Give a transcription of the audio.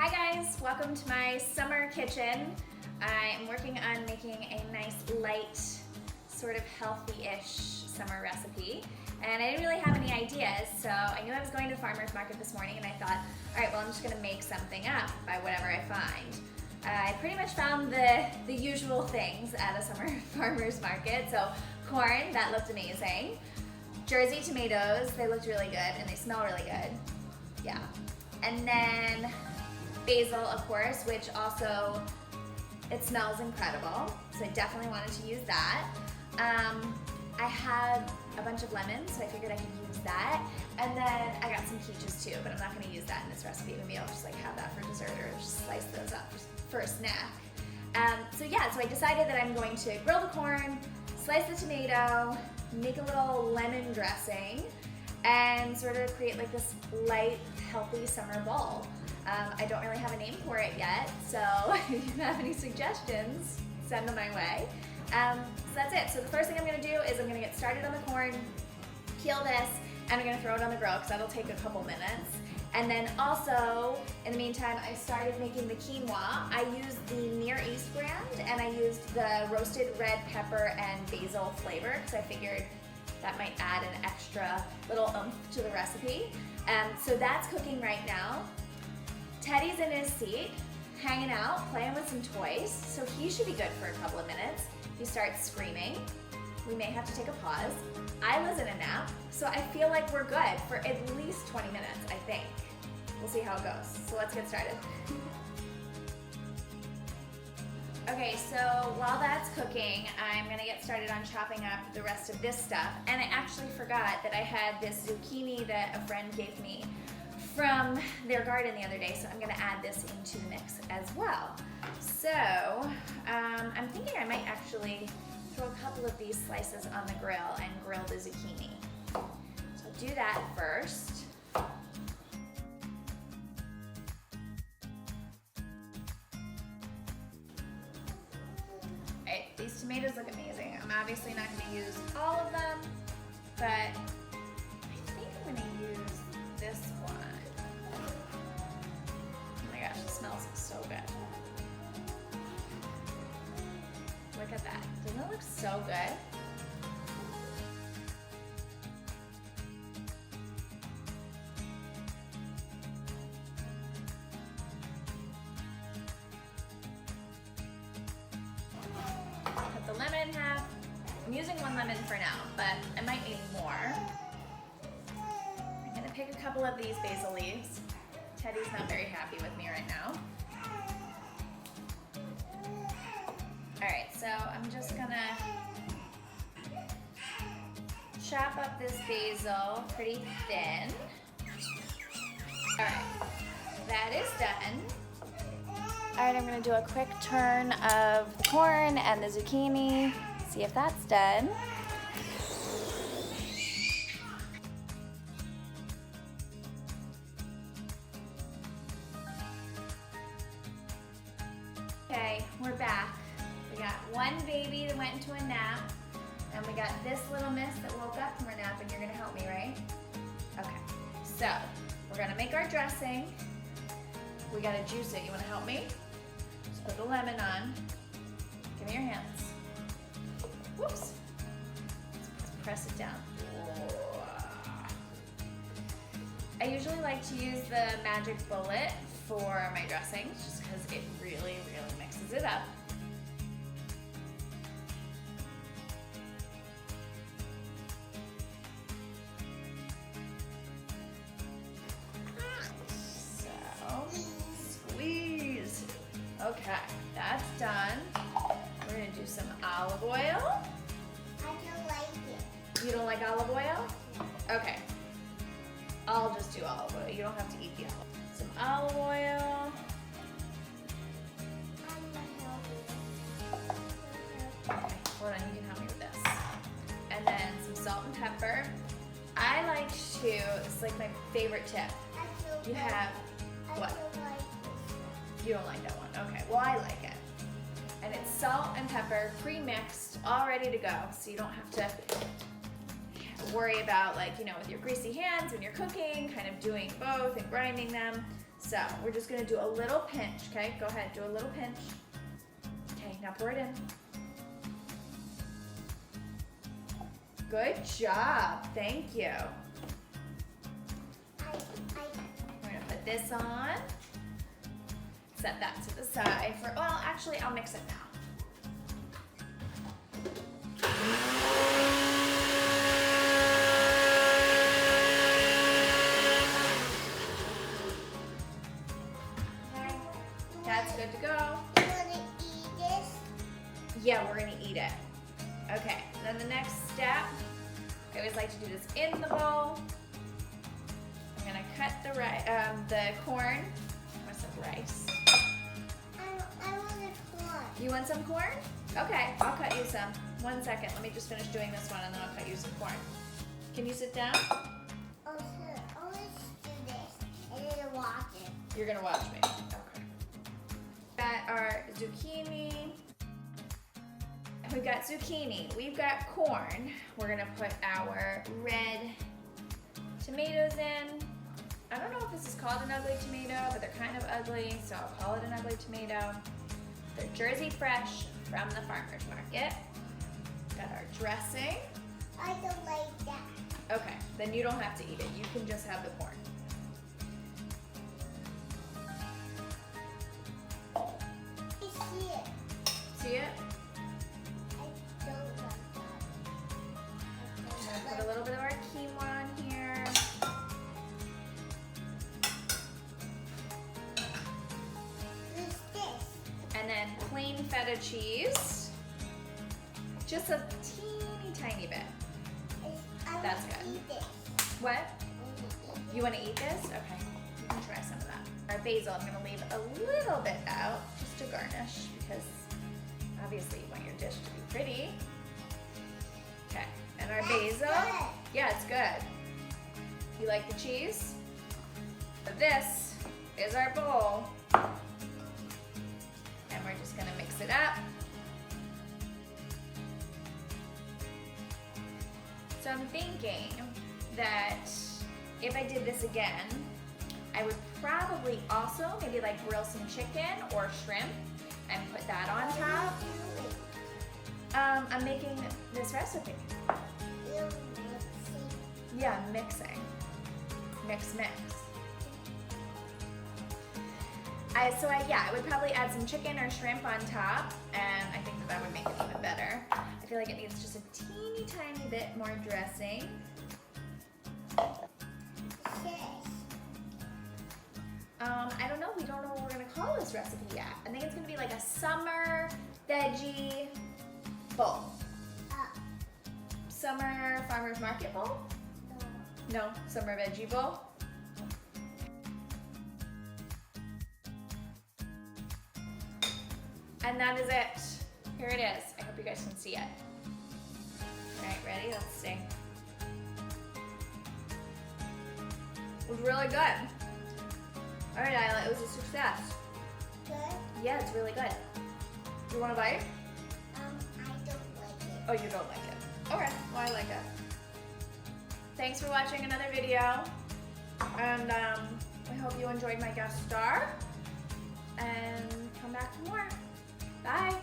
Hi guys, welcome to my summer kitchen. I am working on making a nice light, sort of healthy-ish summer recipe. And I didn't really have any ideas, so I knew I was going to the farmer's market this morning and I thought, all right, well, I'm just gonna make something up by whatever I find. I pretty much found the usual things at a summer farmer's market. So corn, that looked amazing. Jersey tomatoes, they looked really good and they smell really good. Yeah. And then basil, of course, which also, it smells incredible. So I definitely wanted to use that. I had a bunch of lemons, so I figured I could use that. And then I got some peaches too, but I'm not gonna use that in this recipe. Maybe I'll just like have that for dessert or just slice those up for a snack. So I decided that I'm going to grill the corn, slice the tomato, make a little lemon dressing, and sort of create like this light, healthy summer bowl. I don't really have a name for it yet, so if you have any suggestions, send them my way. So that's it. So the first thing I'm gonna do is I'm gonna get started on the corn, peel this, and I'm gonna throw it on the grill because that'll take a couple minutes. And then also, in the meantime, I started making the quinoa. I used the Near East brand, and I used the roasted red pepper and basil flavor because I figured that might add an extra little oomph to the recipe. So that's cooking right now. Teddy's in his seat, hanging out, playing with some toys, so he should be good for a couple of minutes. If he starts screaming, we may have to take a pause. Isla's in a nap, so I feel like we're good for at least 20 minutes, I think. We'll see how it goes. So let's get started. Okay, so while that's cooking, I'm gonna get started on chopping up the rest of this stuff. And I actually forgot that I had this zucchini that a friend gave me from their garden the other day, so I'm gonna add this into the mix as well. So I'm thinking I might actually throw a couple of these slices on the grill and grill the zucchini. So I'll do that first. Alright, these tomatoes look amazing. I'm obviously not gonna use all of them, but I think I'm gonna use this one. Oh my gosh, it smells so good. Look at that. Doesn't it look so good? Cut the lemon in half. I'm using one lemon for now, but I might need more. I'm gonna pick a couple of these basil leaves. Teddy's not very happy with me right now. All right, so I'm just gonna chop up this basil pretty thin. All right, that is done. All right, I'm gonna do a quick turn of the corn and the zucchini, see if that's done. Okay, we're back. We got one baby that went into a nap, and we got this little miss that woke up from her nap, and you're gonna help me, right? Okay, so we're gonna make our dressing. We gotta juice it. You wanna help me? Just put the lemon on. Give me your hands. Whoops. Let's press it down. I usually like to use the magic bullet for my dressings, just because it really, really mixes it up. So, squeeze. Okay, that's done. We're gonna do some olive oil. I don't like it. You don't like olive oil? Okay. I'll just do olive oil. You don't have to eat the olive. Some olive oil. Okay, hold on, you can help me with this. And then some salt and pepper. I like to, it's like my favorite tip. You have, what? You don't like that one? Okay, well I like it. And it's salt and pepper pre-mixed, all ready to go. So you don't have to worry about, like, you know, with your greasy hands when you're cooking, kind of doing both and grinding them. So we're just gonna do a little pinch, okay? Go ahead, do a little pinch. Okay, now pour it in. Good job, thank you. We're gonna put this on. Set that to the side for, well, actually I'll mix it now. Okay, that's good to go. You want to eat this? Yeah, we're gonna eat it. Okay, then the next step, I always like to do this in the bowl. I'm gonna cut the corn. I want some rice. I want a corn. You want some corn? Okay, I'll cut you some. 1 second, let me just finish doing this one and then I'll cut you some corn. Can you sit down? Oh, sure. Oh, let's do this. And then watch it. You're gonna watch me. Okay. Got our zucchini. We've got zucchini. We've got corn. We're gonna put our red tomatoes in. I don't know if this is called an ugly tomato, but they're kind of ugly, so I'll call it an ugly tomato. They're Jersey fresh from the farmer's market. Got our dressing. I don't like that. Okay, then you don't have to eat it. You can just have the corn. I see it. See it? I don't like that. I'm gonna put a little bit of our quinoa on here. What's this? And then plain feta cheese. Just a teeny tiny bit. I That's want to good. eat this. What? I want to eat You want to eat this? Okay, you can try some of that. Our basil, I'm gonna leave a little bit out just to garnish because obviously you want your dish to be pretty. Okay, and our That's basil. good. Yeah, it's good. You like the cheese? So this is our bowl. And we're just gonna mix it up. So I'm thinking that if I did this again, I would probably also maybe like grill some chicken or shrimp and put that on top. I'm making this recipe. You're mixing. Yeah, mixing. Mix. I would probably add some chicken or shrimp on top, and I think that would make it even better. I feel like it needs just a teeny tiny bit more dressing. I don't know. We don't know what we're gonna call this recipe yet. I think it's gonna be like a summer veggie bowl. Summer farmer's market bowl? No, summer veggie bowl. And that is it. Here it is. I hope you guys can see it. All right, ready? Let's see. It was really good. All right, Isla, it was a success. Good? Yeah, it's really good. You want to bite? I don't like it. Oh, you don't like it. Okay, well, I like it. Thanks for watching another video. And I hope you enjoyed my guest star. And come back for more. Bye.